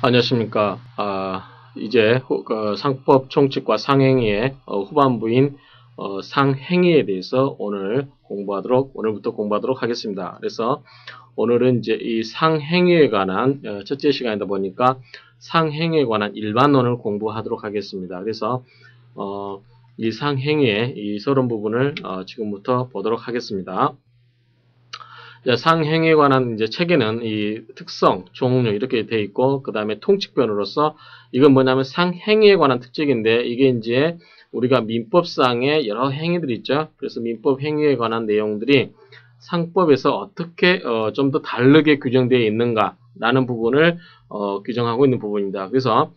안녕하십니까. 이제 상법 총칙과 상행위의 후반부인 상행위에 대해서 오늘부터 공부하도록 하겠습니다. 그래서 오늘은 이제 이 상행위에 관한 첫째 시간이다 보니까 상행위에 관한 일반론을 공부하도록 하겠습니다. 그래서 이 상행위의 이 서론 부분을 지금부터 보도록 하겠습니다. 상행에 관한 이제 책에는 이 특성, 종류 이렇게 돼 있고, 그 다음에 통칙변으로서 이건 뭐냐면 상행에 관한 특징인데, 이게 이제 우리가 민법상의 여러 행위들이 있죠. 그래서 민법 행위에 관한 내용들이 상법에서 어떻게 좀 더 다르게 규정되어 있는가라는 부분을 규정하고 있는 부분입니다. 그래서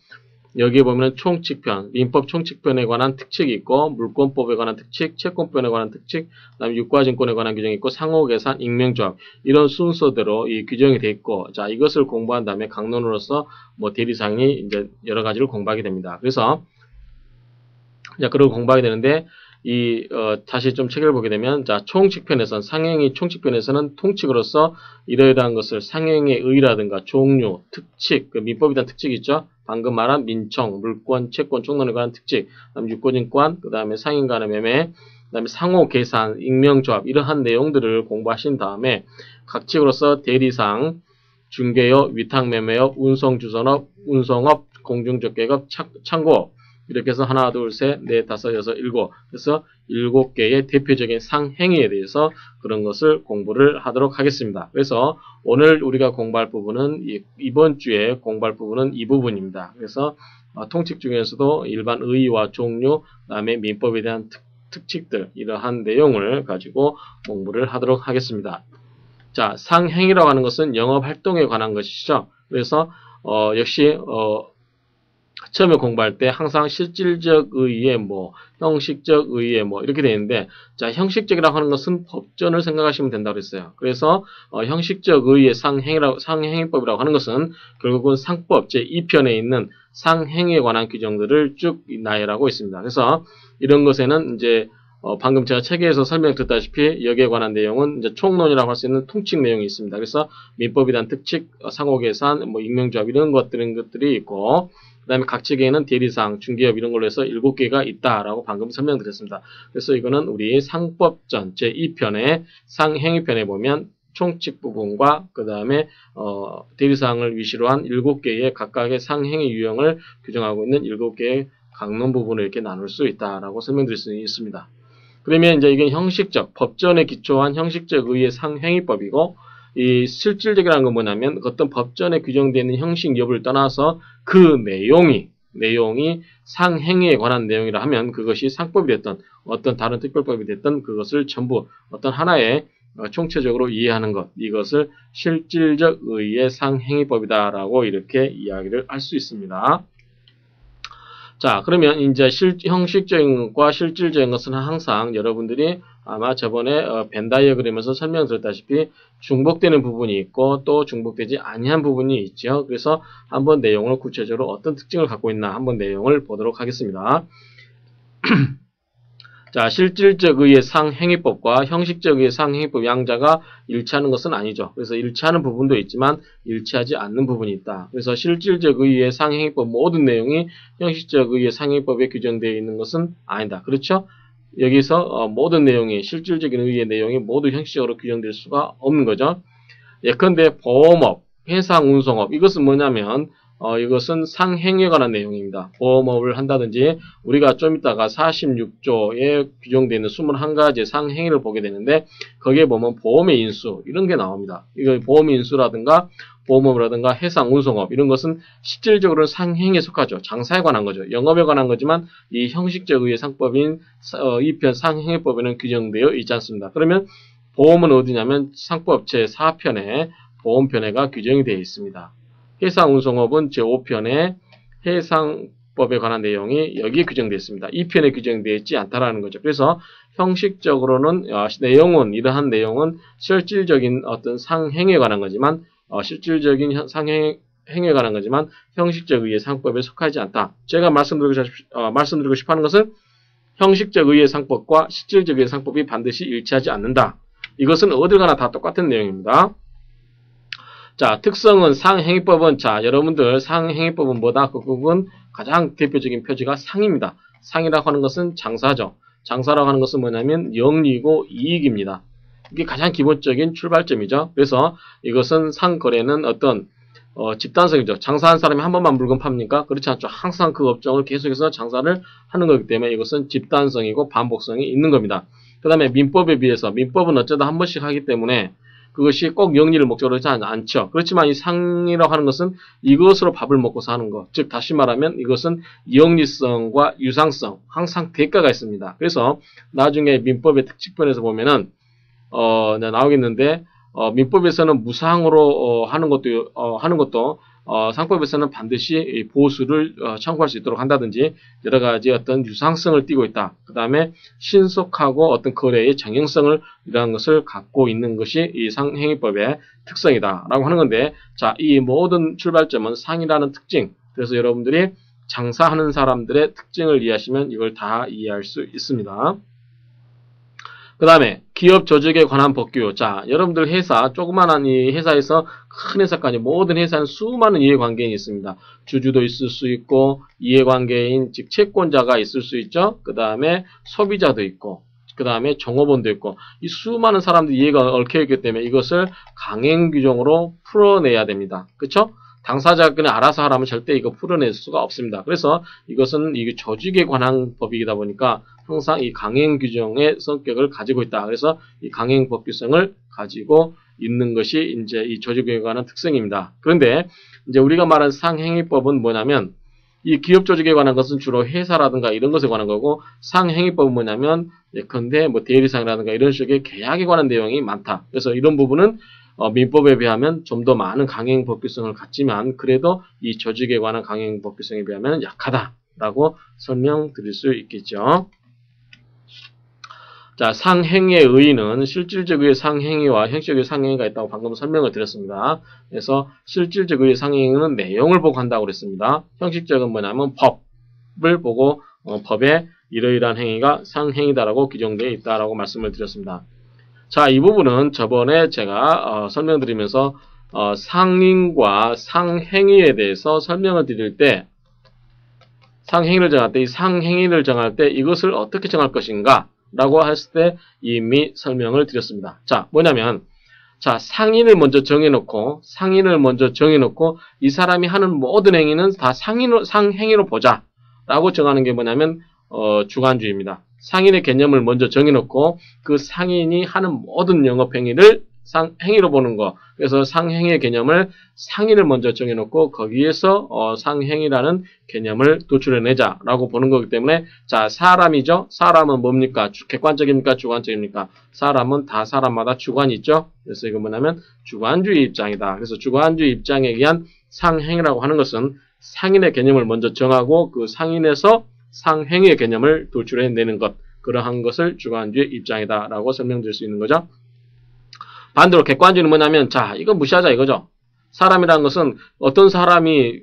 여기에 보면 총칙편, 민법 총칙편에 관한 특칙이 있고, 물권법에 관한 특칙, 채권편에 관한 특칙, 그다음에 유가증권에 관한 규정이 있고, 상호계산, 익명조합 이런 순서대로 이 규정이 돼 있고, 자 이것을 공부한 다음에 강론으로서 대리상이 이제 여러 가지를 공부하게 됩니다. 그래서 그러고 공부하게 되는데 다시 좀 책을 보게 되면 총칙편에서는 상행위 총칙편에서는 통칙으로서 이러이러한 것을 상행의 의라든가 종류, 특칙, 그 민법에 대한 특칙이 있죠. 방금 말한 민청, 물권, 채권, 총론에 관한 특칙, 그다음 유권증권, 그다음에 상인 간의 매매, 그다음에 상호 계산, 익명조합 이러한 내용들을 공부하신 다음에 각 칙으로서 대리상, 중개업, 위탁매매업, 운송주선업, 운송업, 공중적계업, 창고업 이렇게 해서 하나, 둘, 셋, 넷, 다섯, 여섯, 일곱. 그래서 7개의 대표적인 상행위에 대해서 그런 것을 공부를 하도록 하겠습니다. 그래서 오늘 우리가 공부할 부분은 이번 주에 공부할 부분은 이 부분입니다. 그래서 통칙 중에서도 일반 의의와 종류, 그다음에 민법에 대한 특칙들 이러한 내용을 가지고 공부를 하도록 하겠습니다. 자, 상행위라고 하는 것은 영업 활동에 관한 것이죠. 그래서 역시 처음에 공부할 때 항상 실질적 의의 형식적 의의 이렇게 되어 있는데, 자, 형식적이라고 하는 것은 법전을 생각하시면 된다고 했어요. 그래서 형식적 의의 상행위법이라고 하는 것은 결국은 상법 제2편에 있는 상행위에 관한 규정들을 쭉 나열하고 있습니다. 그래서 이런 것에는 이제 방금 제가 책에서 설명드렸다시피 여기에 관한 내용은 이제 총론이라고 할 수 있는 통칙 내용이 있습니다. 그래서 민법에 대한 특칙, 상호계산, 익명조합 이런 것들이 있고, 그 다음에 각 칙에는 대리상, 중개업 이런 걸로 해서 7개가 있다라고 방금 설명드렸습니다. 그래서 이거는 우리 상법전 제2편의 상행위편에 보면 총칙 부분과 그 다음에 대리사항을 위시로 한 7개의 각각의 상행위 유형을 규정하고 있는 7개의 강론 부분을 이렇게 나눌 수 있다라고 설명드릴 수 있습니다. 그러면 이제 이게 형식적, 법전에 기초한 형식적 의의 상행위법이고, 이 실질적이라는 건 뭐냐면 어떤 법전에 규정되어 있는 형식 여부를 떠나서 그 내용이 상행위에 관한 내용이라 하면 그것이 상법이 됐던 어떤 다른 특별법이 됐던 그것을 전부 어떤 하나의 총체적으로 이해하는 것, 이것을 실질적 의의 상행위법이다라고 이렇게 이야기를 할 수 있습니다. 자, 그러면 이제 형식적인 것과 실질적인 것은 항상 여러분들이 아마 저번에 벤 다이어그램에서 설명드렸다시피 중복되는 부분이 있고 또 중복되지 아니한 부분이 있죠. 그래서 한번 내용을 구체적으로 어떤 특징을 갖고 있나 한번 내용을 보도록 하겠습니다. 자, 실질적 의의 상행위법과 형식적 의의 상행위법 양자가 일치하는 것은 아니죠. 그래서 일치하는 부분도 있지만 일치하지 않는 부분이 있다. 그래서 실질적 의의 상행위법 모든 내용이 형식적 의의 상행위법에 규정되어 있는 것은 아니다. 그렇죠? 여기서 모든 내용이 실질적인 의의 내용이 모두 형식적으로 규정될 수가 없는 거죠. 예컨대 보험업, 해상운송업 이것은 뭐냐면 이것은 상행위에 관한 내용입니다. 보험업을 한다든지 우리가 좀 이따가 46조에 규정되어 있는 21가지의 상행위를 보게 되는데 거기에 보면 보험의 인수 이런 게 나옵니다. 이거 보험의 인수라든가 보험업이라든가 해상운송업 이런 것은 실질적으로는 상행위에 속하죠. 장사에 관한 거죠. 영업에 관한 거지만 이 형식적 의의 상법인 2편 상행위법에는 규정되어 있지 않습니다. 그러면 보험은 어디냐면 상법 제4편에 보험편에가 규정이 되어 있습니다. 해상운송업은 제5편에 해상법에 관한 내용이 여기에 규정되어 있습니다. 2편에 규정되어 있지 않다라는 거죠. 그래서 형식적으로는 이러한 내용은 실질적인 어떤 상행에 관한 거지만 실질적인 상행에 관한 거지만 형식적 의의 상법에 속하지 않다. 제가 말씀드리고 싶어 하는 것은 형식적 의의 상법과 실질적 의의 상법이 반드시 일치하지 않는다. 이것은 어딜 가나 다 똑같은 내용입니다. 자, 특성은 상행위법은, 자, 여러분들 상행위법은 뭐다? 그건 가장 대표적인 표지가 상입니다. 상이라고 하는 것은 장사죠. 장사라고 하는 것은 뭐냐면 영리고 이익입니다. 이게 가장 기본적인 출발점이죠. 그래서 이것은 상거래는 어떤 집단성이죠. 장사한 사람이 한 번만 물건 팝니까? 그렇지 않죠. 항상 그 업종을 계속해서 장사를 하는 거기 때문에 이것은 집단성이고 반복성이 있는 겁니다. 그 다음에 민법에 비해서 민법은 어쩌다 한 번씩 하기 때문에 그것이 꼭 영리를 목적으로 하지 않죠. 그렇지만 이 상이라고 하는 것은 이것으로 밥을 먹고 사는 것. 즉 다시 말하면 이것은 영리성과 유상성, 항상 대가가 있습니다. 그래서 나중에 민법의 특집편에서 보면은 나오겠는데 민법에서는 무상으로 하는 것도 상법에서는 반드시 보수를 청구할 수 있도록 한다든지 여러 가지 어떤 유상성을 띠고 있다. 그 다음에 신속하고 어떤 거래의 정형성을 이러한 것을 갖고 있는 것이 이 상행위법의 특성이다라고 하는 건데, 자, 이 모든 출발점은 상이라는 특징. 그래서 여러분들이 장사하는 사람들의 특징을 이해하시면 이걸 다 이해할 수 있습니다. 그 다음에 기업 조직에 관한 법규. 자, 여러분들 회사, 조그만한 이 회사에서 큰 회사까지 모든 회사는 수많은 이해관계인이 있습니다. 주주도 있을 수 있고 이해관계인 즉 채권자가 있을 수 있죠. 그 다음에 소비자도 있고 그 다음에 종업원도 있고 이 수많은 사람들이 이해가 얽혀있기 때문에 이것을 강행규정으로 풀어내야 됩니다. 그렇죠? 당사자가 그냥 알아서 하라면 절대 이거 풀어낼 수가 없습니다. 그래서 이것은 이게 조직에 관한 법이다 보니까 항상 이 강행 규정의 성격을 가지고 있다. 그래서 이 강행 법규성을 가지고 있는 것이 이제 이 조직에 관한 특성입니다. 그런데 이제 우리가 말하는 상행위법은 뭐냐면 이 기업 조직에 관한 것은 주로 회사라든가 이런 것에 관한 거고, 상행위법은 뭐냐면 예컨대 뭐 대리상이라든가 이런 식의 계약에 관한 내용이 많다. 그래서 이런 부분은 민법에 비하면 좀 더 많은 강행 법규성을 갖지만 그래도 이 조직에 관한 강행 법규성에 비하면 약하다라고 설명드릴 수 있겠죠. 자, 상행위의 의의는 실질적 의의 상행위와 형식적 의의 상행위가 있다고 방금 설명을 드렸습니다. 그래서 실질적 의의 상행위는 내용을 보고 한다고 그랬습니다. 형식적은 뭐냐면 법을 보고 법에 이러이러한 행위가 상행위다라고 규정되어 있다라고 말씀을 드렸습니다. 자, 이 부분은 저번에 제가 설명드리면서 상인과 상행위에 대해서 설명을 드릴 때 상행위를 정할 때 이 상행위를 정할 때 이것을 어떻게 정할 것인가 라고 했을 때 이미 설명을 드렸습니다. 자, 뭐냐면 자, 상인을 먼저 정해놓고 이 사람이 하는 모든 행위는 다 상행위로 보자 라고 정하는 게 뭐냐면 주관주의입니다. 상인의 개념을 먼저 정해놓고 그 상인이 하는 모든 영업행위를 행위로 보는 거. 그래서 상행위의 개념을 상인을 먼저 정해놓고 거기에서 상행위라는 개념을 도출해내자라고 보는 거기 때문에 자, 사람이죠. 사람은 뭡니까? 객관적입니까? 주관적입니까? 사람은 다 사람마다 주관이 있죠. 그래서 이거 뭐냐면 주관주의 입장이다. 그래서 주관주의 입장에 의한 상행위라고 하는 것은 상인의 개념을 먼저 정하고 그 상인에서 상행위의 개념을 도출해내는 것, 그러한 것을 주관주의 입장이다라고 설명드릴 수 있는 거죠. 반대로 객관주의는 뭐냐면, 자, 이거 무시하자 이거죠. 사람이라는 것은 어떤 사람이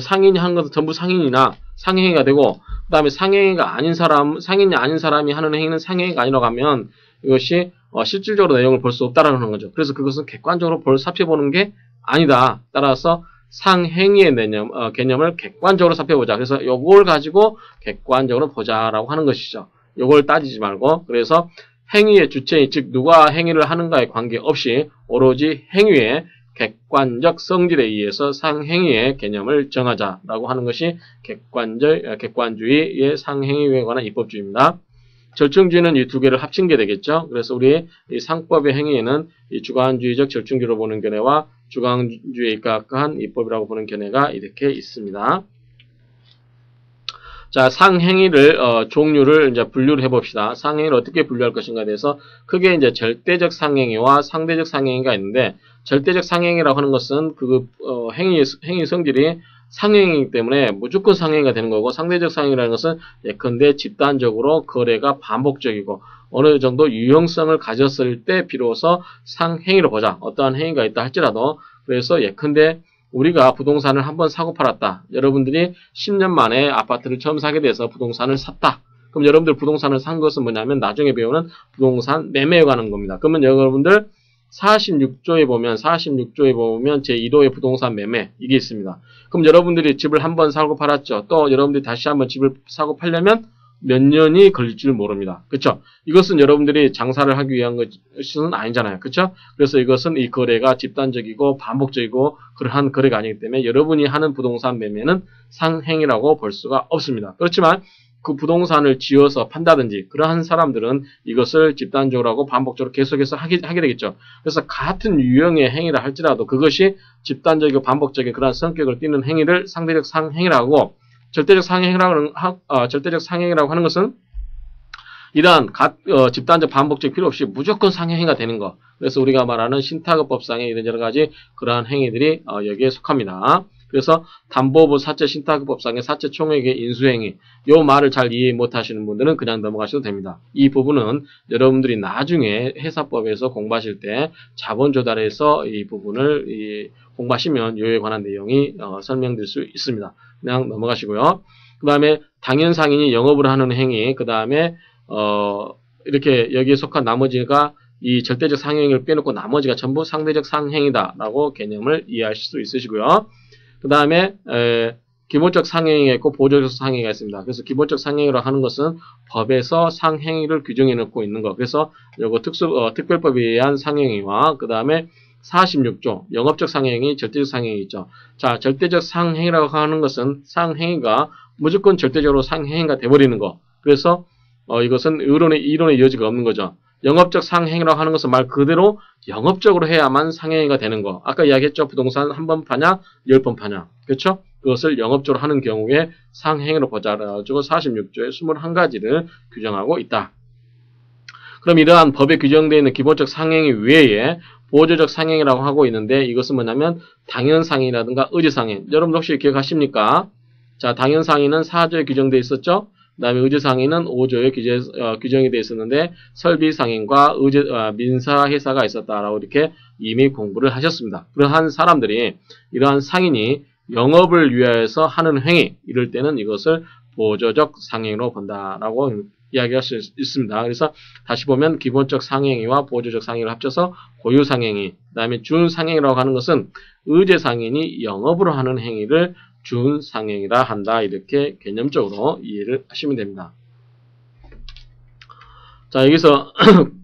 상인이 하는 것은 전부 상인이나 상행위가 되고, 그 다음에 상인이 아닌 사람이 하는 행위는 상행위가 아니라고 하면 이것이 실질적으로 내용을 볼 수 없다라는 거죠. 그래서 그것은 객관적으로 살펴보는 게 아니다. 따라서 상행위의 개념을 객관적으로 살펴보자. 그래서 요걸 가지고 객관적으로 보자라고 하는 것이죠. 요걸 따지지 말고, 그래서 행위의 주체인, 즉 누가 행위를 하는가에 관계없이 오로지 행위의 객관적 성질에 의해서 상행위의 개념을 정하자라고 하는 것이 객관주의의 상행위에 관한 입법주의입니다. 절충주의는 이 두 개를 합친 게 되겠죠. 그래서 우리 이 상법의 행위에는 이 주관주의적 절충주의로 보는 견해와 주관주의에 가까운 입법이라고 보는 견해가 이렇게 있습니다. 자, 상행위를 종류를 이제 분류를 해봅시다. 상행위를 어떻게 분류할 것인가에 대해서 크게 이제 절대적 상행위와 상대적 상행위가 있는데, 절대적 상행위라고 하는 것은 행위 성질이 상행이기 때문에 무조건 상행위가 되는 거고, 상대적 상행위라는 것은 예컨대 집단적으로 거래가 반복적이고 어느 정도 유형성을 가졌을 때 비로소 상행위로 보자. 어떠한 행위가 있다 할지라도. 그래서 예컨대 우리가 부동산을 한번 사고 팔았다. 여러분들이 10년 만에 아파트를 처음 사게 돼서 부동산을 샀다. 그럼 여러분들 부동산을 산 것은 뭐냐면 나중에 배우는 부동산 매매에 관한 겁니다. 그러면 여러분들 46조에 보면 제1호의 부동산 매매 이게 있습니다. 그럼 여러분들이 집을 한번 사고 팔았죠. 또 여러분들이 다시 한번 집을 사고 팔려면 몇 년이 걸릴 줄 모릅니다. 그렇죠? 이것은 여러분들이 장사를 하기 위한 것은 아니잖아요. 그렇죠? 그래서 이것은 이 거래가 집단적이고 반복적이고 그러한 거래가 아니기 때문에 여러분이 하는 부동산 매매는 상행이라고 볼 수가 없습니다. 그렇지만 그 부동산을 지어서 판다든지 그러한 사람들은 이것을 집단적으로 하고 반복적으로 계속해서 하게 되겠죠. 그래서 같은 유형의 행위라 할지라도 그것이 집단적이고 반복적인 그러한 성격을 띠는 행위를 상대적 상행이라고 절대적 상행이라고 하는 것은 이러한 집단적 반복적 필요 없이 무조건 상행위가 되는 것. 그래서 우리가 말하는 신탁업법상의 이런 여러 가지 그러한 행위들이 여기에 속합니다. 그래서 담보부 사채 신탁법상의 사채 총액의 인수행위 요 말을 잘 이해 못하시는 분들은 그냥 넘어가셔도 됩니다. 이 부분은 여러분들이 나중에 회사법에서 공부하실 때 자본 조달에서 이 부분을 공부하시면 요에 관한 내용이 설명될 수 있습니다. 그냥 넘어가시고요. 그 다음에 당연상인이 영업을 하는 행위, 그 다음에 이렇게 여기에 속한 나머지가 이 절대적 상행을 빼놓고 나머지가 전부 상대적 상행이다라고 개념을 이해하실 수 있으시고요. 그 다음에 기본적 상행위가 있고 보조적 상행위가 있습니다. 그래서 기본적 상행위라고 하는 것은 법에서 상행위를 규정해 놓고 있는 것. 그래서 요거 특별법에 의한 상행위와 그 다음에 46조 영업적 상행위, 절대적 상행위 있죠. 자, 절대적 상행위라고 하는 것은 상행위가 무조건 절대적으로 상행위가 돼버리는 거. 그래서 이것은 이론의 여지가 없는 거죠. 영업적 상행위라고 하는 것은 말 그대로 영업적으로 해야만 상행위가 되는 거. 아까 이야기했죠. 부동산 한 번 파냐, 10번 파냐. 그렇죠? 그것을 영업적으로 하는 경우에 상행위로 보자가지고 46조에 21가지를 규정하고 있다. 그럼 이러한 법에 규정되어 있는 기본적 상행위 외에 보조적 상행이라고 하고 있는데 이것은 뭐냐면 당연상행이라든가 의제상행. 여러분 혹시 기억하십니까? 자, 당연상행은 4조에 규정되어 있었죠. 그 다음에 의제상행은 5조에 규정이 되어 있었는데 설비상행과 민사회사가 있었다라고 이렇게 이미 공부를 하셨습니다. 그러한 사람들이 이러한 상인이 영업을 위하여서 하는 행위 이럴 때는 이것을 보조적 상행으로 본다라고 이야기할 수 있습니다. 그래서 다시 보면 기본적 상행위와 보조적 상행위를 합쳐서 고유상행위, 그 다음에 준상행위라고 하는 것은 의제상인이 영업으로 하는 행위를 준상행위라 한다. 이렇게 개념적으로 이해를 하시면 됩니다. 자, 여기서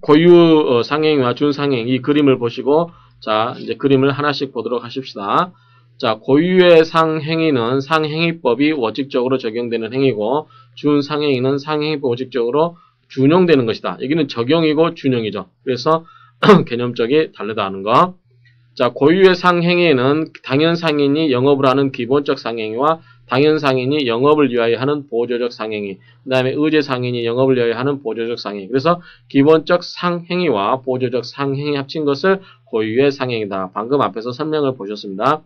고유 상행위와 준상행 이 그림을 보시고 자, 이제 그림을 하나씩 보도록 하십시다. 자, 고유의 상행위는 상행위법이 원칙적으로 적용되는 행위고 준상행위는 상행위법 원칙적으로 준용되는 것이다. 여기는 적용이고 준용이죠. 그래서 개념적이 다르다는 거. 자, 고유의 상행위에는 당연상인이 영업을 하는 기본적 상행위와 당연상인이 영업을 위하여 하는 보조적 상행위, 그 다음에 의제상인이 영업을 위하여 하는 보조적 상행위. 그래서 기본적 상행위와 보조적 상행위 합친 것을 고유의 상행이다. 방금 앞에서 설명을 보셨습니다.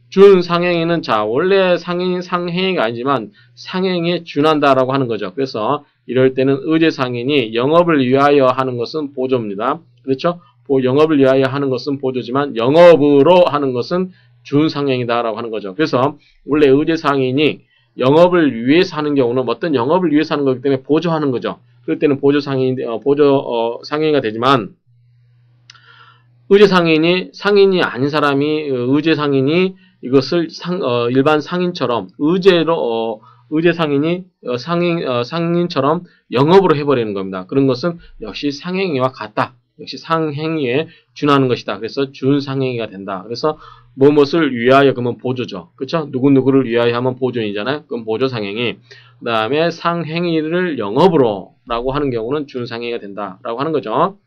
준상행위는 자, 원래 상행위가 아니지만 상행위에 준한다라고 하는 거죠. 그래서 이럴 때는 의제상인이 영업을 위하여 하는 것은 보조입니다. 그렇죠? 영업을 위하여 하는 것은 보조지만 영업으로 하는 것은 준상행이다라고 하는 거죠. 그래서 원래 의제상인이 영업을 위해서 하는 경우는 어떤 영업을 위해서 하는 거기 때문에 보조하는 거죠. 그럴 때는 상행위가 되지만 의제상인이 상인이 아닌 사람이 의제상인이 이것을 일반 상인처럼 의제상인이 상인처럼 영업으로 해버리는 겁니다. 그런 것은 역시 상행위와 같다. 역시 상행위에 준하는 것이다. 그래서 준상행위가 된다. 그래서 무엇을 위하여 그러면 보조죠. 그렇죠? 누구누구를 위하여 하면 보조이잖아요. 그럼 보조상행위. 그 다음에 상행위를 영업으로 라고 하는 경우는 준상행위가 된다라고 하는 거죠.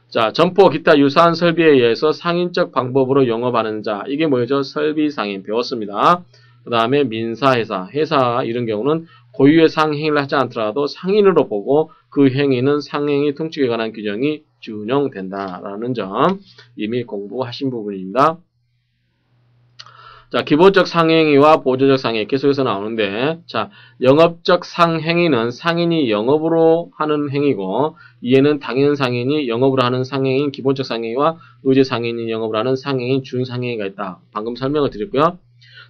자, 점포 기타 유사한 설비에 의해서 상인적 방법으로 영업하는 자. 이게 뭐죠? 설비상인 배웠습니다. 그 다음에 민사회사, 회사 이런 경우는 고유의 상행위를 하지 않더라도 상인으로 보고 그 행위는 상행위 통칙에 관한 규정이 준용된다라는 점 이미 공부하신 부분입니다. 자, 기본적 상행위와 보조적 상행위 계속해서 나오는데 자, 영업적 상행위는 상인이 영업으로 하는 행위고 이에는 당연상인이 영업으로 하는 상행위인 기본적 상행위와 의제상인이 영업을 하는 상행위인 준상행위가 있다. 방금 설명을 드렸고요.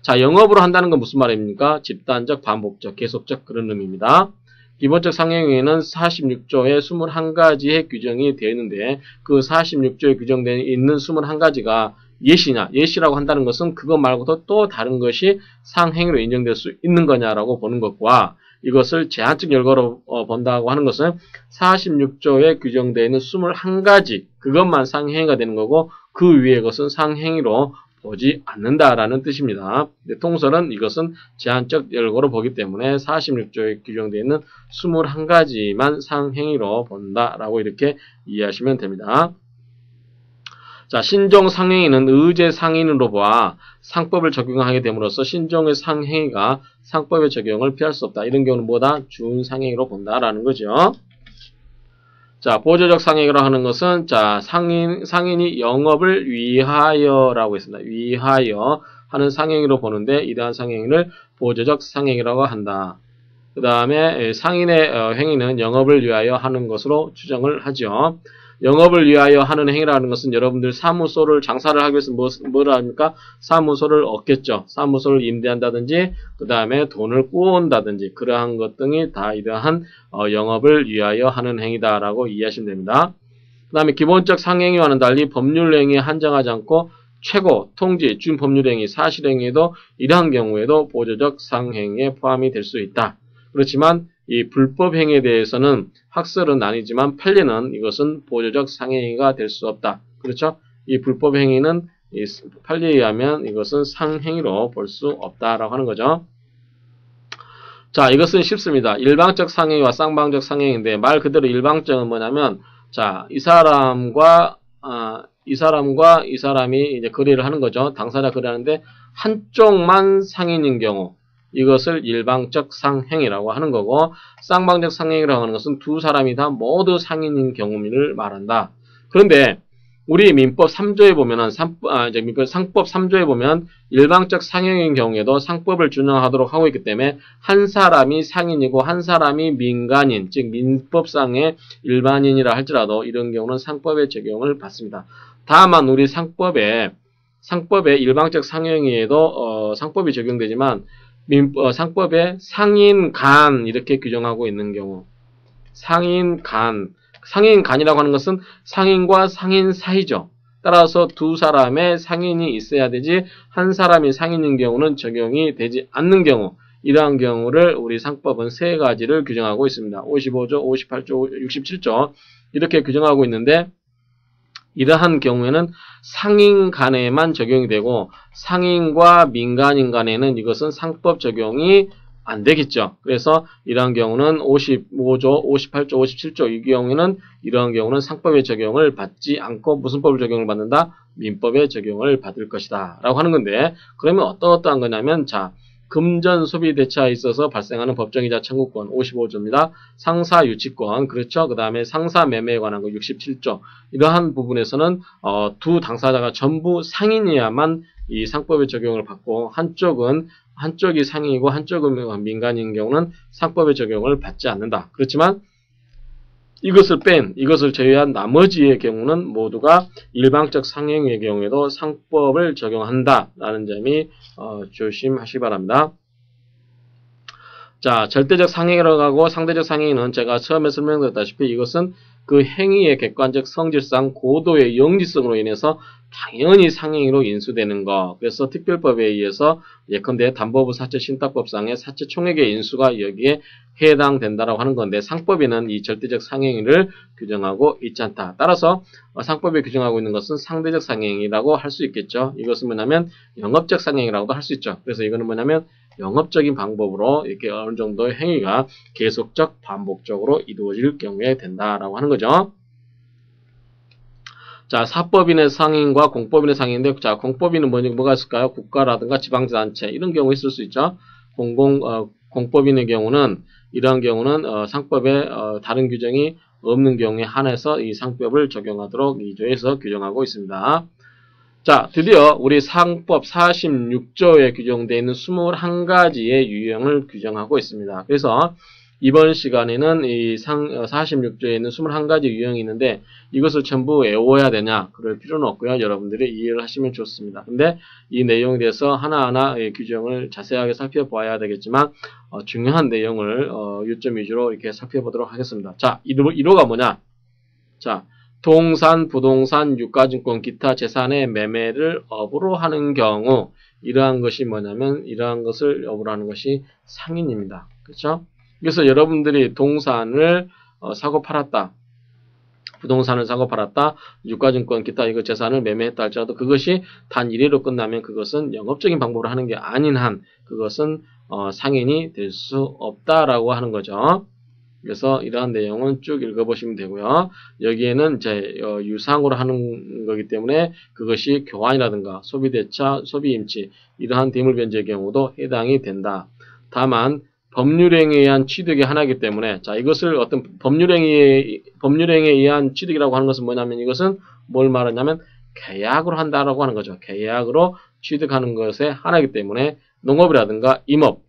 자, 영업으로 한다는 건 무슨 말입니까? 집단적, 반복적, 계속적 그런 의미입니다. 기본적 상행위에는 46조에 21가지의 규정이 되어 있는데 그 46조에 규정되어 있는 21가지가 예시냐, 예시라고 한다는 것은 그것 말고도 또 다른 것이 상행위로 인정될 수 있는 거냐라고 보는 것과 이것을 제한적 열거로 본다고 하는 것은 46조에 규정되어 있는 21가지 그것만 상행위가 되는 거고 그 위의 것은 상행위로 보지 않는다라는 뜻입니다. 통설은 이것은 제한적 열거로 보기 때문에 46조에 규정되어 있는 21가지만 상행위로 본다라고 이렇게 이해하시면 됩니다. 자, 신종 상행위는 의제 상인으로 보아 상법을 적용하게 됨으로써 신종의 상행위가 상법의 적용을 피할 수 없다. 이런 경우는 뭐다? 준상행위로 본다라는 거죠. 자, 보조적 상행위라고 하는 것은 자, 상인이 영업을 위하여라고 했습니다. 위하여 하는 상행위로 보는데 이러한 상행위를 보조적 상행위라고 한다. 그 다음에 상인의 행위는 영업을 위하여 하는 것으로 추정을 하죠. 영업을 위하여 하는 행위라는 것은 여러분들 사무소를 장사를 하기 위해서 뭐를 합니까? 사무소를 얻겠죠. 사무소를 임대한다든지 그 다음에 돈을 꾸온다든지 그러한 것 등이 다 이러한 영업을 위하여 하는 행위다라고 이해하시면 됩니다. 그 다음에 기본적 상행위와는 달리 법률행위에 한정하지 않고 최고, 통지, 준법률행위, 사실행위에도 이러한 경우에도 보조적 상행위에 포함이 될 수 있다. 그렇지만 이 불법행위에 대해서는 학설은 아니지만 판례는 이것은 보조적 상행위가 될 수 없다. 그렇죠? 이 불법행위는 이 판례에 의하면 이것은 상행위로 볼 수 없다라고 하는 거죠. 자, 이것은 쉽습니다. 일방적 상행위와 쌍방적 상행위인데 말 그대로 일방적은 뭐냐면 자, 이 사람과 이 사람이 이제 거래를 하는 거죠. 당사자 거래하는데 한쪽만 상인인 경우 이것을 일방적 상행위라고 하는 거고 쌍방적 상행위라고 하는 것은 두 사람이 다 모두 상인인 경우를 말한다. 그런데 우리 민법 3조에 보면은 상법 3조에 보면 일방적 상행인 경우에도 상법을 준용하도록 하고 있기 때문에 한 사람이 상인이고 한 사람이 민간인, 즉 민법상의 일반인이라 할지라도 이런 경우는 상법의 적용을 받습니다. 다만 우리 상법에 일방적 상행위에도 상법이 적용되지만 상법에 상인, 간 이렇게 규정하고 있는 경우 상인, 간이라고 하는 것은 상인과 상인 사이죠. 따라서 두 사람의 상인이 있어야 되지 한 사람이 상인인 경우는 적용이 되지 않는 경우 이러한 경우를 우리 상법은 세 가지를 규정하고 있습니다. 55조, 58조, 67조 이렇게 규정하고 있는데 이러한 경우에는 상인 간에만 적용이 되고 상인과 민간인 간에는 이것은 상법 적용이 안 되겠죠. 그래서 이러한 경우는 55조, 58조, 57조 이 경우에는 이러한 경우는 상법의 적용을 받지 않고 무슨 법을 적용을 받는다? 민법의 적용을 받을 것이다. 라고 하는 건데 그러면 어떠한 거냐면 자, 금전 소비 대차에 있어서 발생하는 법정이자 청구권 55조입니다. 상사 유치권 그렇죠. 그 다음에 상사 매매에 관한 거 67조 이러한 부분에서는 두 당사자가 전부 상인이야만 이 상법의 적용을 받고 한쪽이 상인이고 한쪽은 민간인 경우는 상법의 적용을 받지 않는다. 그렇지만 이것을 제외한 나머지의 경우는 모두가 일방적 상행위의 경우에도 상법을 적용한다라는 점이 조심하시기 바랍니다. 자, 절대적 상행위라고 하고 상대적 상행위는 제가 처음에 설명드렸다시피 이것은 그 행위의 객관적 성질상 고도의 영지성으로 인해서 당연히 상행위로 인수되는 것. 그래서 특별법에 의해서 예컨대 담보부 사채 신탁법상의 사채 총액의 인수가 여기에 해당된다라고 하는 건데 상법에는 이 절대적 상행위를 규정하고 있지 않다. 따라서 상법에 규정하고 있는 것은 상대적 상행위라고 할 수 있겠죠. 이것은 뭐냐면 영업적 상행위라고도 할 수 있죠. 그래서 이거는 뭐냐면 영업적인 방법으로 이렇게 어느 정도의 행위가 계속적 반복적으로 이루어질 경우에 된다라고 하는 거죠. 자, 사법인의 상인과 공법인의 상인인데, 자, 공법인은 뭐가 있을까요? 국가라든가 지방자치단체, 이런 경우 있을 수 있죠. 공법인의 경우는, 이러한 경우는, 상법에, 다른 규정이 없는 경우에 한해서 이 상법을 적용하도록 2조에서 규정하고 있습니다. 자, 드디어 우리 상법 46조에 규정되어 있는 21가지의 유형을 규정하고 있습니다. 그래서 이번 시간에는 이 46조에 있는 21가지 유형이 있는데 이것을 전부 외워야 되냐? 그럴 필요는 없고요. 여러분들이 이해를 하시면 좋습니다. 근데 이 내용에 대해서 하나하나 규정을 자세하게 살펴봐야 되겠지만 중요한 내용을 요점 위주로 이렇게 살펴보도록 하겠습니다. 자, 1호가 뭐냐? 자, 동산, 부동산, 유가증권, 기타 재산의 매매를 업으로 하는 경우 이러한 것이 뭐냐면 이러한 것을 업으로 하는 것이 상인입니다. 그렇죠? 그래서 여러분들이 동산을 사고 팔았다. 부동산을 사고 팔았다. 유가증권, 기타 이거 재산을 매매했다 할지라도 그것이 단 1회로 끝나면 그것은 영업적인 방법으로 하는 게 아닌 한 그것은 상인이 될 수 없다라고 하는 거죠. 그래서 이러한 내용은 쭉 읽어보시면 되고요. 여기에는 이제 유상으로 하는 거기 때문에 그것이 교환이라든가 소비대차, 소비임치 이러한 대물변제의 경우도 해당이 된다. 다만 법률행위에 의한 취득의 하나이기 때문에 자 이것을 어떤 법률행위에 의한 취득이라고 하는 것은 뭐냐면 이것은 뭘 말하냐면 계약으로 한다라고 하는 거죠. 계약으로 취득하는 것의 하나이기 때문에 농업이라든가 임업,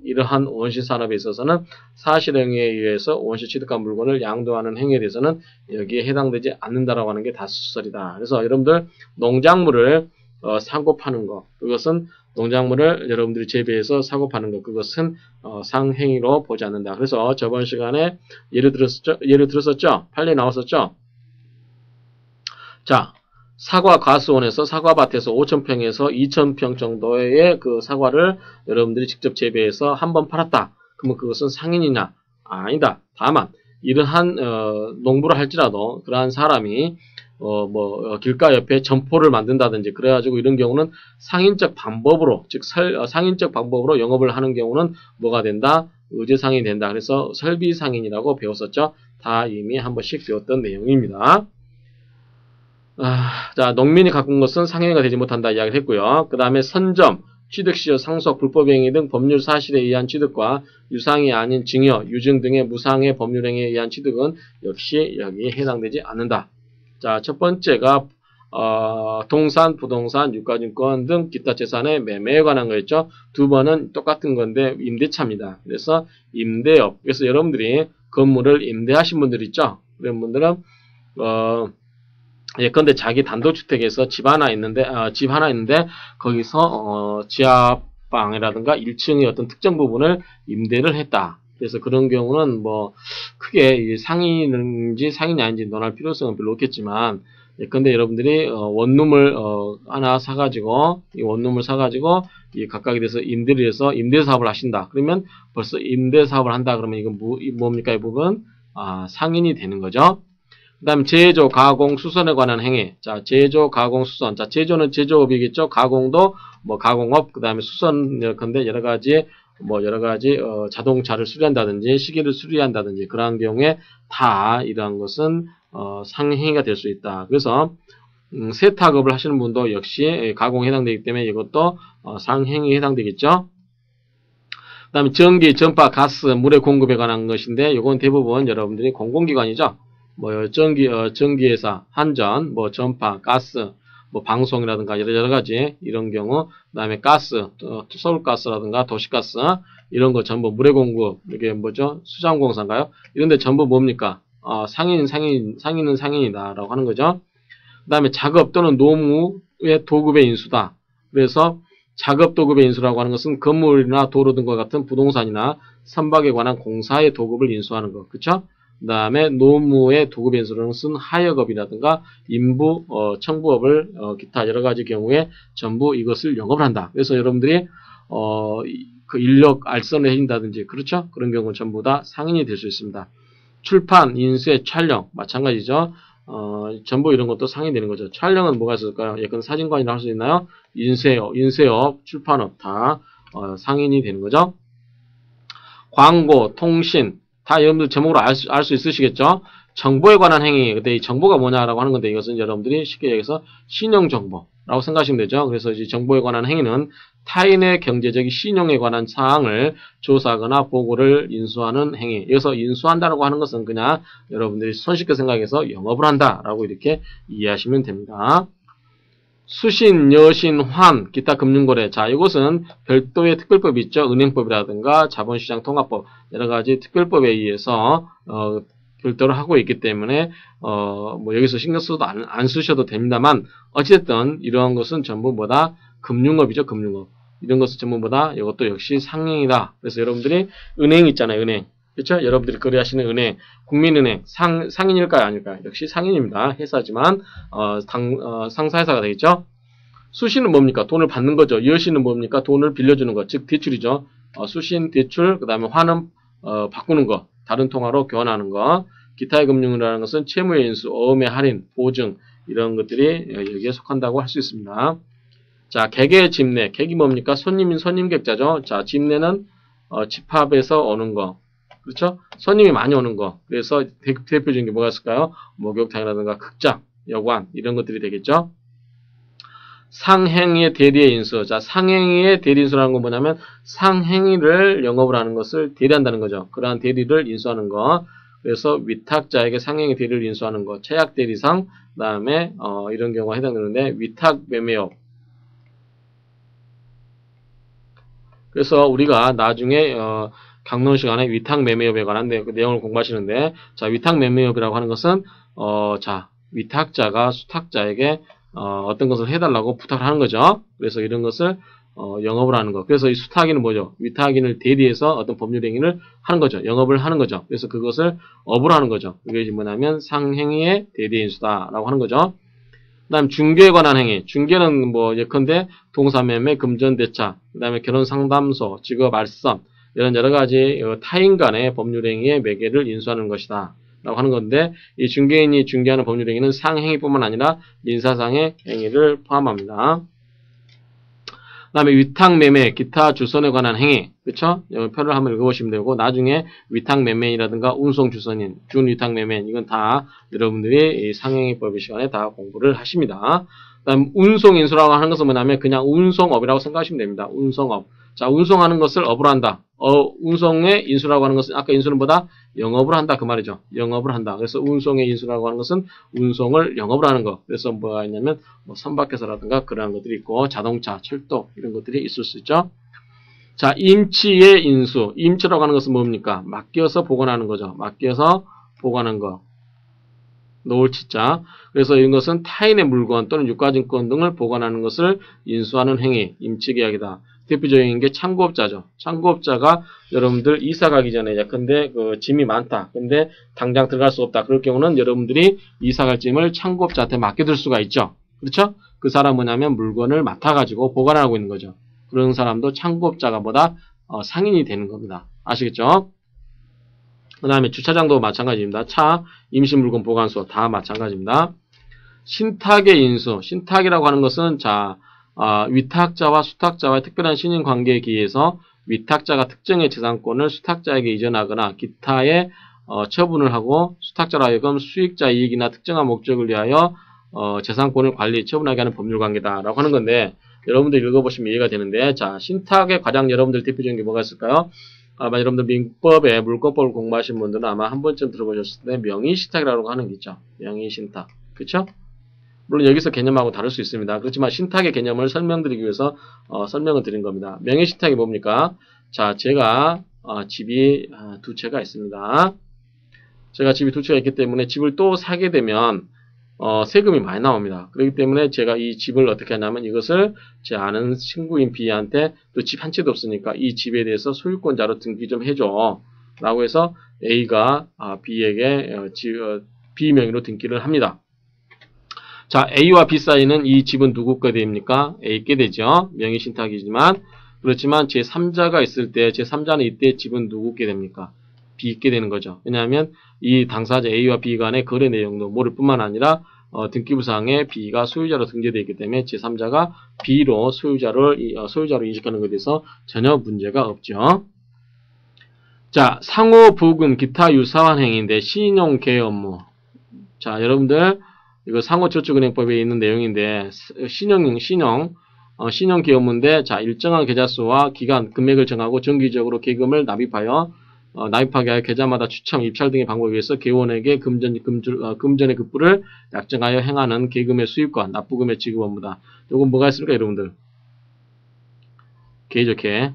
이러한 원시산업에 있어서는 사실행위에 의해서 원시 취득한 물건을 양도하는 행위에 대해서는 여기에 해당되지 않는다라고 하는 게 다수설이다. 그래서 여러분들 농작물을 사고 파는 거, 그것은 농작물을 여러분들이 재배해서 사고 파는 것, 그것은 상행위로 보지 않는다. 그래서 저번 시간에 예를 들었었죠? 판례 나왔었죠? 자, 사과 과수원에서 사과밭에서 5,000평에서 2,000평 정도의 그 사과를 여러분들이 직접 재배해서 한 번 팔았다. 그러면 그것은 상인이냐? 아니다. 다만 이러한 농부를 할지라도 그러한 사람이 길가 옆에 점포를 만든다든지 그래가지고 이런 경우는 상인적 방법으로 즉 상인적 방법으로 영업을 하는 경우는 뭐가 된다? 의제상인이 된다. 그래서 설비상인이라고 배웠었죠. 다 이미 한 번씩 배웠던 내용입니다. 자, 농민이 가꾼 것은 상행위가 되지 못한다 이야기를 했고요. 그 다음에 선점, 취득시효, 상속, 불법행위 등 법률 사실에 의한 취득과 유상이 아닌 증여, 유증 등의 무상의 법률행위에 의한 취득은 역시 여기에 해당되지 않는다. 자, 첫 번째가 동산, 부동산, 유가증권 등 기타 재산의 매매에 관한 거였죠. 두 번은 똑같은 건데 임대차입니다. 그래서 임대업. 그래서 여러분들이 건물을 임대하신 분들 있죠. 그런 분들은 예컨대 자기 단독주택에서 집 하나 있는데 거기서 지하방이라든가 1층의 어떤 특정 부분을 임대를 했다. 그래서 그런 경우는 뭐 크게 상인인지 상인이 아닌지 논할 필요성은 별로 없겠지만 예컨대 여러분들이 원룸을 하나 사가지고 이 원룸을 사가지고 이 각각에 대해서 임대를 해서 임대 사업을 하신다. 그러면 벌써 임대 사업을 한다. 그러면 이건 뭡니까 이 부분? 상인이 되는 거죠. 그 다음에 제조, 가공, 수선에 관한 행위. 자, 제조, 가공, 수선. 자, 제조는 제조업이겠죠. 가공도 뭐 가공업, 그 다음에 수선, 예컨대 여러 가지 자동차를 수리한다든지 시계를 수리한다든지 그러한 경우에 다 이러한 것은 상행위가 될 수 있다. 그래서 세탁업을 하시는 분도 역시 가공에 해당되기 때문에 이것도 상행위에 해당되겠죠. 그 다음에 전기, 전파, 가스, 물의 공급에 관한 것인데 이건 대부분 여러분들이 공공기관이죠. 뭐 전기회사, 한전, 뭐 전파, 가스, 뭐 방송이라든가 여러 가지 이런 경우, 그다음에 가스, 서울가스라든가 도시가스 이런 거 전부 물의 공급, 이게 뭐죠? 수자원공사인가요? 이런데 전부 뭡니까? 상인은 상인이다라고 하는 거죠. 그다음에 작업 또는 노무의 도급의 인수다. 그래서 작업 도급의 인수라고 하는 것은 건물이나 도로 등과 같은 부동산이나 선박에 관한 공사의 도급을 인수하는 것, 그렇죠? 그 다음에 노무의 도급 인수라는 것은 하역업이라든가 인부, 청부업을 기타 여러 가지 경우에 전부 이것을 영업을 한다. 그래서 여러분들이 그 인력 알선을 해준다든지 그렇죠? 그런 경우는 전부 다 상인이 될 수 있습니다. 출판, 인쇄, 촬영 마찬가지죠. 전부 이런 것도 상인이 되는 거죠. 촬영은 뭐가 있을까요? 예컨 사진관이라 할 수 있나요? 인쇄업, 출판업 다 상인이 되는 거죠. 광고, 통신 다 여러분들 제목으로 알 수 있으시겠죠? 정보에 관한 행위. 근데 이 정보가 뭐냐라고 하는 건데 이것은 여러분들이 쉽게 얘기해서 신용정보라고 생각하시면 되죠. 그래서 이 정보에 관한 행위는 타인의 경제적 신용에 관한 사항을 조사하거나 보고를 인수하는 행위. 여기서 인수한다고 하는 것은 그냥 여러분들이 손쉽게 생각해서 영업을 한다라고 이렇게 이해하시면 됩니다. 수신, 여신, 환, 기타 금융거래. 자, 이것은 별도의 특별법이 있죠. 은행법이라든가 자본시장 통합법, 여러 가지 특별법에 의해서, 별도로 하고 있기 때문에, 뭐, 여기서 신경 써도 안 쓰셔도 됩니다만, 어쨌든, 이러한 것은 전부 뭐다? 금융업이죠, 금융업. 이런 것은 전부 뭐다? 이것도 역시 상행이다. 그래서 여러분들이 은행 있잖아요, 은행. 그렇죠? 여러분들이 거래하시는 은행, 국민은행, 상인일까요, 아닐까요? 역시 상인입니다. 회사지만, 상사회사가 되겠죠? 수신은 뭡니까? 돈을 받는 거죠. 여신은 뭡니까? 돈을 빌려주는 것, 즉, 대출이죠. 수신, 대출, 그 다음에 환은, 바꾸는 거, 다른 통화로 교환하는 거. 기타의 금융이라는 것은 채무의 인수, 어음의 할인, 보증, 이런 것들이 여기에 속한다고 할 수 있습니다. 자, 객의 집내. 객이 뭡니까? 손님인 손님객자죠. 자, 집내는, 집합에서 오는 거. 그렇죠? 손님이 많이 오는 거. 그래서 대표적인 게 뭐가 있을까요? 목욕탕이라든가 극장, 여관 이런 것들이 되겠죠. 상행위의 대리의 인수. 자, 상행위의 대리 인수라는 건 뭐냐면 상행위를 영업을 하는 것을 대리한다는 거죠. 그러한 대리를 인수하는 거. 그래서 위탁자에게 상행위 대리를 인수하는 거. 최약 대리상. 그다음에 이런 경우가 해당되는데 위탁 매매업. 그래서 우리가 나중에 강론 시간에 위탁 매매업에 관한 그 내용을 공부하시는데, 자, 위탁 매매업이라고 하는 것은, 자, 위탁자가 수탁자에게, 어떤 것을 해달라고 부탁을 하는 거죠. 그래서 이런 것을, 영업을 하는 거. 그래서 이 수탁인은 뭐죠? 위탁인을 대리해서 어떤 법률 행위를 하는 거죠. 영업을 하는 거죠. 그래서 그것을 업을 하는 거죠. 그게 뭐냐면 상행위의 대리인수다라고 하는 거죠. 그 다음 중개에 관한 행위. 중개는 뭐 예컨대 동사매매, 금전대차, 그 다음에 결혼상담소, 직업알선, 이런 여러 가지 타인 간의 법률행위의 매개를 인수하는 것이다 라고 하는 건데, 이 중개인이 중개하는 법률행위는 상행위뿐만 아니라 민사상의 행위를 포함합니다. 그 다음에 위탁매매, 기타 주선에 관한 행위. 그쵸? 표를 한번 읽어보시면 되고, 나중에 위탁매매인이라든가 운송주선인, 준위탁매매인, 이건 다 여러분들이 이 상행위법 시간에 다 공부를 하십니다. 그 다음 운송인수라고 하는 것은 뭐냐면 그냥 운송업이라고 생각하시면 됩니다. 운송업. 자, 운송하는 것을 업으로 한다. 운송의 인수라고 하는 것은 아까 인수는 뭐다? 영업을 한다 그 말이죠. 영업을 한다. 그래서 운송의 인수라고 하는 것은 운송을 영업을 하는 거. 그래서 뭐가 있냐면 뭐 선박회사라든가 그러한 것들이 있고 자동차, 철도 이런 것들이 있을 수 있죠. 자, 임치의 인수. 임치라고 하는 것은 뭡니까? 맡겨서 보관하는 거죠. 맡겨서 보관하는 거. 놓을 치자. 그래서 이런 것은 타인의 물건 또는 유가증권 등을 보관하는 것을 인수하는 행위, 임치계약이다. 대표적인 게 창고업자죠. 창고업자가 여러분들 이사 가기 전에 예컨대 그 짐이 많다. 근데 당장 들어갈 수 없다. 그럴 경우는 여러분들이 이사 갈 짐을 창고업자한테 맡겨둘 수가 있죠. 그렇죠? 그 사람은 뭐냐면 물건을 맡아가지고 보관하고 있는 거죠. 그런 사람도 창고업자가 뭐다? 상인이 되는 겁니다. 아시겠죠? 그 다음에 주차장도 마찬가지입니다. 차, 임시물건 보관소 다 마찬가지입니다. 신탁의 인수. 신탁이라고 하는 것은 자, 위탁자와 수탁자와의 특별한 신인관계에 기해서 위탁자가 특정의 재산권을 수탁자에게 이전하거나 기타의 처분을 하고 수탁자로 하여금 수익자 이익이나 특정한 목적을 위하여 재산권을 관리, 처분하게 하는 법률관계다라고 하는 건데, 여러분들 읽어보시면 이해가 되는데, 자, 신탁의 가장 여러분들 대표적인 게 뭐가 있을까요? 아마 여러분들 민법에 물권법을 공부하신 분들은 아마 한 번쯤 들어보셨을 때 명의신탁이라고 하는 게 있죠. 명의신탁. 그쵸? 물론 여기서 개념하고 다를 수 있습니다. 그렇지만 신탁의 개념을 설명드리기 위해서 설명을 드린 겁니다. 명의신탁이 뭡니까? 자, 제가 집이 두 채가 있습니다. 제가 집이 두 채가 있기 때문에 집을 또 사게 되면 세금이 많이 나옵니다. 그렇기 때문에 제가 이 집을 어떻게 하냐면 이것을 제 아는 친구인 B한테 또 집 한 채도 없으니까 이 집에 대해서 소유권자로 등기 좀 해줘 라고 해서 A가 B에게 B 명의로 등기를 합니다. 자, A와 B 사이는 이 집은 누구 거 됩니까? A 게 되죠. 명의신탁이지만 그렇지만 제3자가 있을 때 제3자는 이때 집은 누구 게 됩니까? B 게 되는 거죠. 왜냐하면 이 당사자 A와 B 간의 거래 내용도 모를 뿐만 아니라 등기부상에 B가 소유자로 등재되어 있기 때문에 제3자가 B로 소유자로 인식하는 것에 대해서 전혀 문제가 없죠. 자, 상호 부금 기타 유사한 행위인데 신용계획 업무. 자, 여러분들 이거 상호저축은행법에 있는 내용인데 신용계획 업무인데 자, 일정한 계좌수와 기간, 금액을 정하고 정기적으로 계금을 납입하여 납입하게 하여 계좌마다 추첨, 입찰 등의 방법에 의해서 개원에게 금전의 급부를 약정하여 행하는 계금의 수입과 납부금의 지급 업무다. 요건 뭐가 있습니까, 여러분들? 개죠, 개.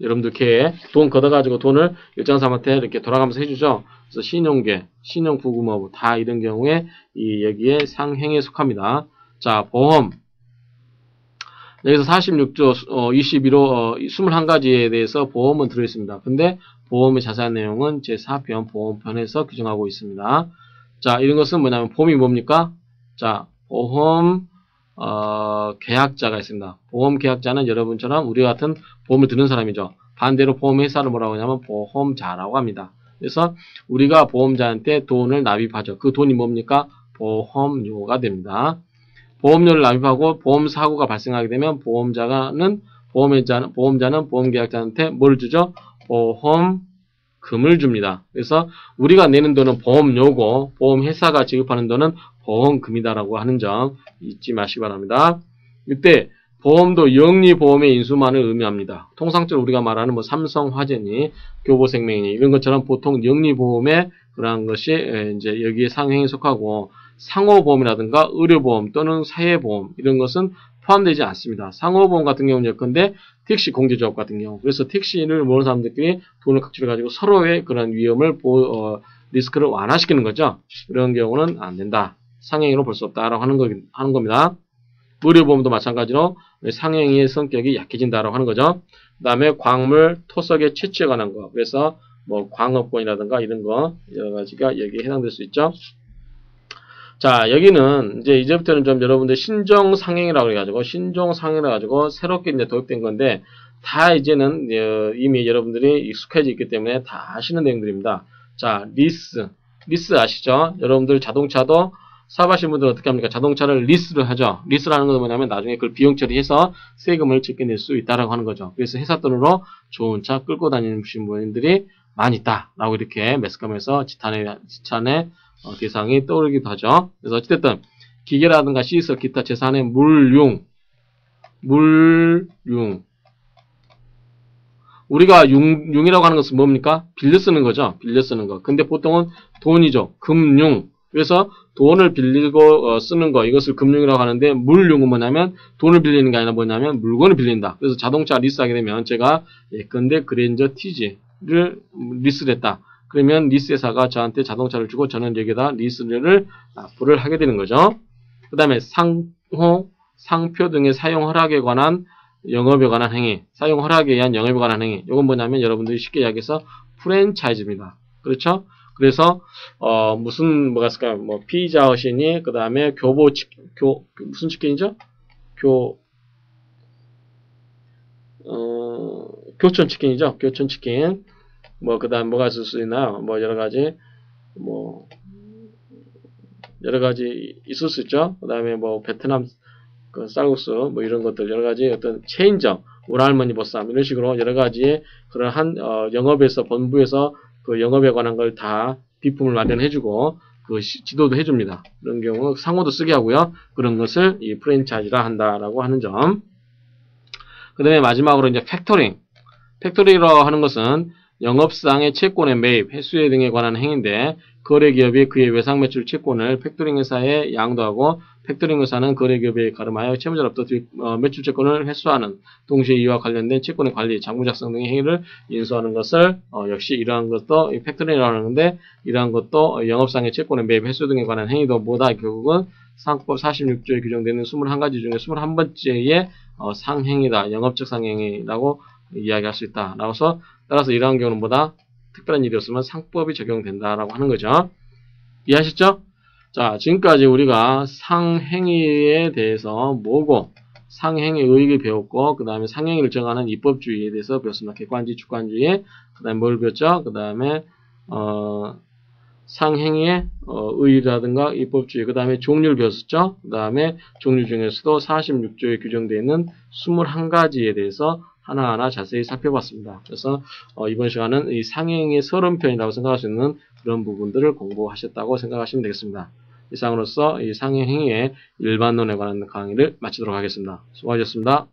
여러분들 개. 돈 걷어가지고 돈을 일정 사람한테 이렇게 돌아가면서 해주죠. 그래서 신용계, 신용부금업 다 이런 경우에 여기에 상행에 속합니다. 자, 보험. 여기서 46조 21호 21가지에 대해서 보험은 들어있습니다. 근데 보험의 자세한 내용은 제4편 보험편에서 규정하고 있습니다. 자, 이런 것은 뭐냐면 보험이 뭡니까? 자, 보험 계약자가 있습니다. 보험 계약자는 여러분처럼 우리 같은 보험을 드는 사람이죠. 반대로 보험회사를 뭐라고 하냐면 보험자라고 합니다. 그래서 우리가 보험자한테 돈을 납입하죠. 그 돈이 뭡니까? 보험료가 됩니다. 보험료를 납입하고 보험사고가 발생하게 되면 보험자는 보험계약자한테 뭘 주죠? 보험금을 줍니다. 그래서 우리가 내는 돈은 보험료고 보험회사가 지급하는 돈은 보험금이다라고 하는 점 잊지 마시기 바랍니다. 이때 보험도 영리보험의 인수만을 의미합니다. 통상적으로 우리가 말하는 뭐 삼성화재니 교보생명이니 이런 것처럼 보통 영리보험의 그러한 것이 이제 여기에 상행에 속하고 상호보험이라든가 의료보험 또는 사회보험 이런 것은 포함되지 않습니다. 상호보험 같은 경우는 예컨대 택시 공제조합 같은 경우 그래서 택시를 모르는 사람들끼리 돈을 각출해가지고 서로의 그런 위험을 리스크를 완화시키는 거죠. 이런 경우는 안 된다. 상행위로 볼 수 없다라고 하는 겁니다. 의료보험도 마찬가지로 상행위의 성격이 약해진다라고 하는 거죠. 그 다음에 광물, 토석의 채취에 관한 거. 그래서 뭐 광업권이라든가 이런 거 여러 가지가 여기에 해당될 수 있죠. 자, 여기는 이제부터는 좀 여러분들 신종상행이라고 해가지고 신종상행이라고 해가지고 새롭게 이제 도입된 건데 다 이제는 이미 여러분들이 익숙해져 있기 때문에 다 아시는 내용들입니다. 자, 리스 아시죠? 여러분들 자동차도 사업하시는 분들은 어떻게 합니까? 자동차를 리스를 하죠. 리스라는 건 뭐냐면 나중에 그걸 비용 처리해서 세금을 적게 낼 수 있다라고 하는 거죠. 그래서 회사 돈으로 좋은 차 끌고 다니는 분들이 많이 있다라고 이렇게 매스컴에서 지탄의 대상이 떠오르기도 하죠. 그래서 어쨌든 기계라든가 시설, 기타 재산의 물융 우리가 융이라고 하는 것은 뭡니까? 빌려 쓰는 거죠. 빌려 쓰는 거. 근데 보통은 돈이죠. 금융. 그래서 돈을 빌리고 쓰는 거 이것을 금융이라고 하는데 물융은 뭐냐면 돈을 빌리는 게 아니라 뭐냐면 물건을 빌린다. 그래서 자동차 리스하게 되면 제가 예컨대 그랜저 TG를 리스를 했다. 그러면 리스회사가 저한테 자동차를 주고 저는 여기다 리스를 납부를 하게 되는 거죠. 그 다음에 상호, 상표 등의 사용 허락에 관한 영업에 관한 행위, 사용 허락에 의한 영업에 관한 행위. 이건 뭐냐면 여러분들이 쉽게 이야기해서 프랜차이즈입니다. 그렇죠? 그래서 뭐가 있을까요? 뭐 피자헛이니 그 다음에 무슨 치킨이죠? 교촌 치킨이죠. 교촌 치킨. 뭐 그다음 뭐가 있을 수 있나요? 뭐 여러 가지 있을 수 있죠. 그다음에 뭐 베트남 그 쌀국수 뭐 이런 것들 여러 가지 어떤 체인점, 우라할머니 보쌈 이런 식으로 여러 가지의 그러한 영업에서 본부에서 그 영업에 관한 걸 다 비품을 마련해주고 그 지도도 해줍니다. 그런 경우 상호도 쓰게 하고요. 그런 것을 이 프랜차이즈라 한다라고 하는 점. 그다음에 마지막으로 이제 팩토링이라고 하는 것은 영업상의 채권의 매입, 회수에 등에 관한 행위인데 거래기업이 그의 외상 매출 채권을 팩토링 회사에 양도하고 팩토링 회사는 거래기업에 가름하여 채무자로부터 매출 채권을 회수하는 동시에 이와 관련된 채권의 관리, 장부 작성 등의 행위를 인수하는 것을 역시 이러한 것도 팩토링이라고 하는데 이러한 것도 영업상의 채권의 매입, 회수 등에 관한 행위도 뭐다? 결국은 상법 46조에 규정되는 21가지 중에 21번째의 상행이다. 영업적 상행이라고 이야기할 수 있다. 따라서 이러한 경우는 뭐다? 특별한 일이 없으면 상법이 적용된다라고 하는 거죠. 이해하셨죠? 자, 지금까지 우리가 상행위에 대해서 뭐고 상행위 의익을 배웠고 그 다음에 상행위를 정하는 입법주의에 대해서 배웠습니다. 객관주의, 주관주의, 그 다음에 뭘 배웠죠? 그 다음에 상행위의 의의라든가 입법주의, 그 다음에 종류를 배웠었죠? 그 다음에 종류 중에서도 46조에 규정되어 있는 21가지에 대해서 하나하나 자세히 살펴봤습니다. 그래서 이번 시간은 이 상행의 서론편이라고 생각할 수 있는 그런 부분들을 공부하셨다고 생각하시면 되겠습니다. 이상으로서 이 상행 행위의 일반론에 관한 강의를 마치도록 하겠습니다. 수고하셨습니다.